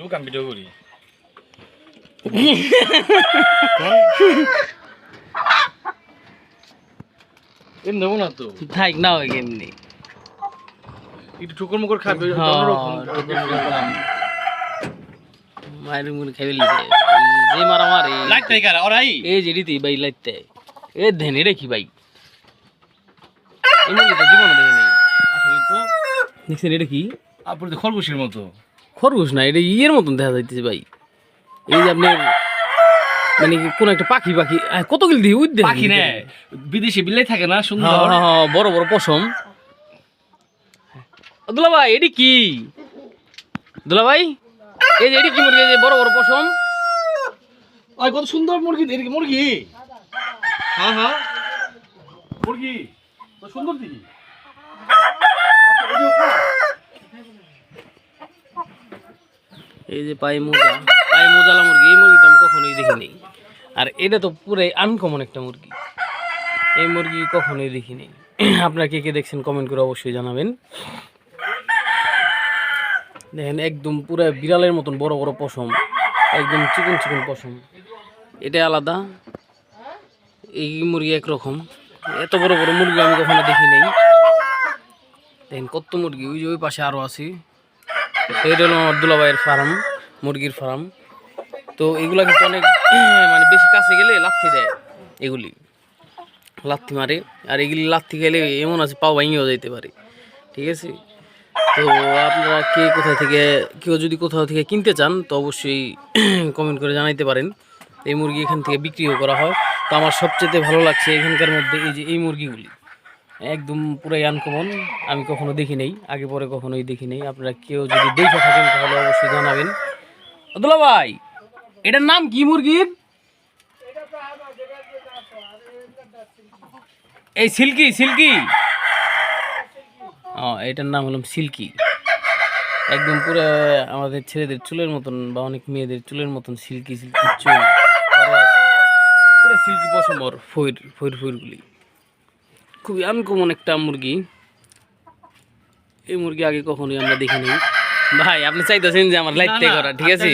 Facebook আমি video করি এমনি দেবো না তো থাক না ওই এমনি একটু ঠুকুর মুকুর খাবে মায়ের মুড়ি খাইবে যে মারামারি লাইট নাই কারা ওরাই এই যে রীতি ভাই লাইতে এ ধ্যান এটা কি ভাই এমনি তো জীবন দেখে নেই আসলে তো দেখছেন এটা কি আপনি তো খরগোশের মতো খরগোশ না এটা ইয়ের মতন দেখা যাইতেছে ভাই এই যে আপনার মানে কোন একটা পাখি পাখি কতগুলি দিয়ে উঠ পাখি না বিদেশি বিলাই থাকে না সুন্দর বড় বড় পশম দুলা ভাই এটি কি দুলা ভাই এই যে এটি কি মুরগি যে বড় বড় পশম ওই কত সুন্দর মুরগি এদিকে মুরগি হ্যাঁ হ্যাঁ মুরগি তো সুন্দর দিদি এই যে পায়ে মোজালা মুরগি এই মুরগি তো আমি কখনোই দেখিনি আর এটা তো পুরাই আনকমন একটা মুরগি এই মুরগি কখনোই দেখিনি আপনারা কে কে দেখছেন কমেন্ট করে অবশ্যই জানাবেন দেখেন একদম পুরো বিড়ালের মতন বড় বড় পশম একদম চিকন চিকন পশম এটা আলাদা এই মুরগি একরকম এত বড় বড় মুরগি আমি কখনো দেখি নাই দেখেন কত মুরগি ওই যে ওই পাশে আরও আছে এটা হলো আমার দুলাভাইয়ের ফার্ম মুরগির ফার্ম তো এগুলা কিন্তু অনেক মানে বেশি কাছে গেলে লাথি দেয় এগুলি লাথি মারে আর এগুলি লাথি খেলে এমন আছে পাও ভাঙিয়েও যাইতে পারে ঠিক আছে তো আপনারা কে কোথায় থেকে কেউ যদি কোথাও থেকে কিনতে চান তো অবশ্যই কমেন্ট করে জানাইতে পারেন এই মুরগি এখান থেকে বিক্রিও করা হয় তো আমার সবচেয়ে ভালো লাগছে এখানকার মধ্যে এই যে এই মুরগিগুলি একদম পুরাই আনকমন আমি কখনো দেখি নাই আগে পরে কখনোই দেখি নাই আপনারা কেউ যদি দেখে থাকেন তাহলে অবশ্যই জানাবেন দুলা ভাই এটার নাম কি মুরগির এই সিল্কি সিল্কি এটার নাম হলাম সিল্কি একদম পুরো আমাদের ছেলেদের চুলের মতন বা অনেক মেয়েদের চুলের মতন সিল্কি সিল্কি চুল পুরো সিল্কি পশমর ফইরগুলি খুবই আনকমন একটা মুরগি এই মুরগি আগে কখনোই আমরা দেখিনি ভাই আপনি চাইতেছেন যে আমার লাইট ট্যাগ করা ঠিক আছে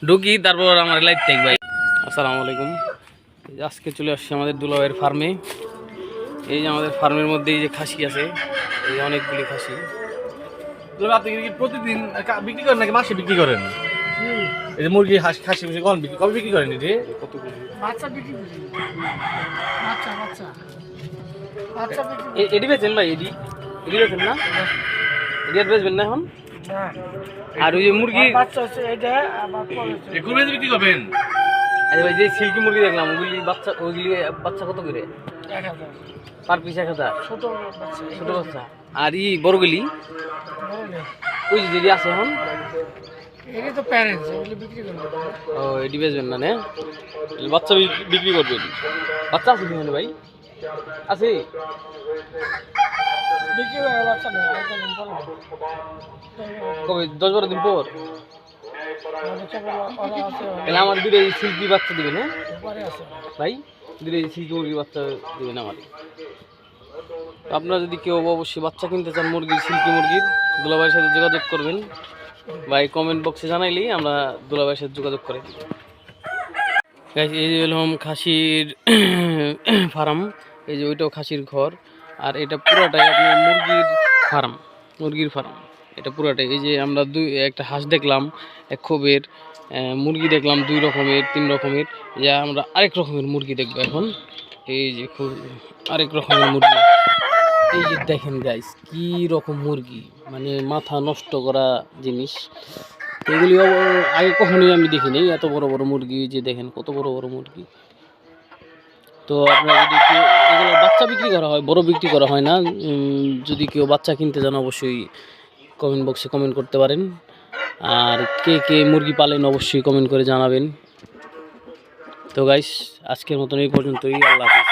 ঢুকি তারপর আমার লাইট ট্যাগ ভাই আসসালামু আলাইকুম আজকে চলে আসছি আমাদের দুলাভাইয়ের ফার্মে এই যে আমাদের ফার্মের মধ্যে এই যে খাসি আছে এই অনেকগুলি খাসি আপনি কি প্রতিদিন বিক্রি করেন নাকি মাসে বিক্রি করেন এই যে মুরগি খাসি কবে বিক্রি করেন এটি কতগুলি বাচ্চা বিক্রি করি বাচ্চা বাচ্চা বাচ্চা বিক্রি এডি বেচেন ভাই এডি বেচেন না এডি আর বেচবেন না এখন না আর ওই যে মুরগি বাচ্চা আছে এটা আবার পরে এগুলো বিক্রি করবেন আরে ভাই যে সিল্কি মুরগি দেখলাম ওগুলি বাচ্চা কত করে 1000 পার পিস 1000 ছোট বাচ্চা ছোট বাচ্চা আর ই বড়গুলি বড় নেই ওই যে আছে এখন এটা তো প্যারেন্টস এগুলো বিক্রি করবে ও এডি বেচবেন না না বাচ্চা বিক্রি করবেন বাচ্চা আছে কি ভাই আছে বিক্রি করে বাচ্চা নেই আর কোন পরে কবে 10-12 দিন পর বাচ্চা বড় আছে তাহলে আমার দুটো সিল্কি বাচ্চা দিবেন হ্যাঁ পরে আছে ভাই দুটো সিল্কি মুরগির বাচ্চা দিবেন আমার তো আপনারা যদি কেউ অবশ্যই বাচ্চা কিনতে চান মুরগির সিল্কি মুরগির দুলাভাইয়ের সাথে যোগাযোগ করবেন ভাই কমেন্ট বক্সে জানাইলেই আমরা দুলাভাইয়ের সাথে যোগাযোগ করে দিই এই যে হলাম খাসির ফার্ম এই যে ওইটাও খাসির ঘর আর এটা পুরোটাই আপনার মুরগির ফার্ম এটা পুরোটাই এই যে আমরা একটা হাঁস দেখলাম এক খোবের মুরগি দেখলাম 2 রকমের 3 রকমের যা আমরা আরেক রকমের মুরগি দেখবো এখন এই যে খুব আরেক রকমের মুরগি এই যে দেখেন গাইস কি রকম মুরগি মানে মাথা নষ্ট করা জিনিস এগুলি আগে কখনোই আমি দেখিনি এত বড় বড় মুরগি যে দেখেন কত বড় বড় মুরগি তো আপনারা যদি কেউ এগুলো বাচ্চা বিক্রি করা হয় বড় বিক্রি করা হয় না যদি কেউ বাচ্চা কিনতে চান অবশ্যই কমেন্ট বক্সে কমেন্ট করতে পারেন আর কে কে মুরগি পালেন অবশ্যই কমেন্ট করে জানাবেন তো গাইস আজকের মতন এই পর্যন্তই আল্লাহ হাফেজ।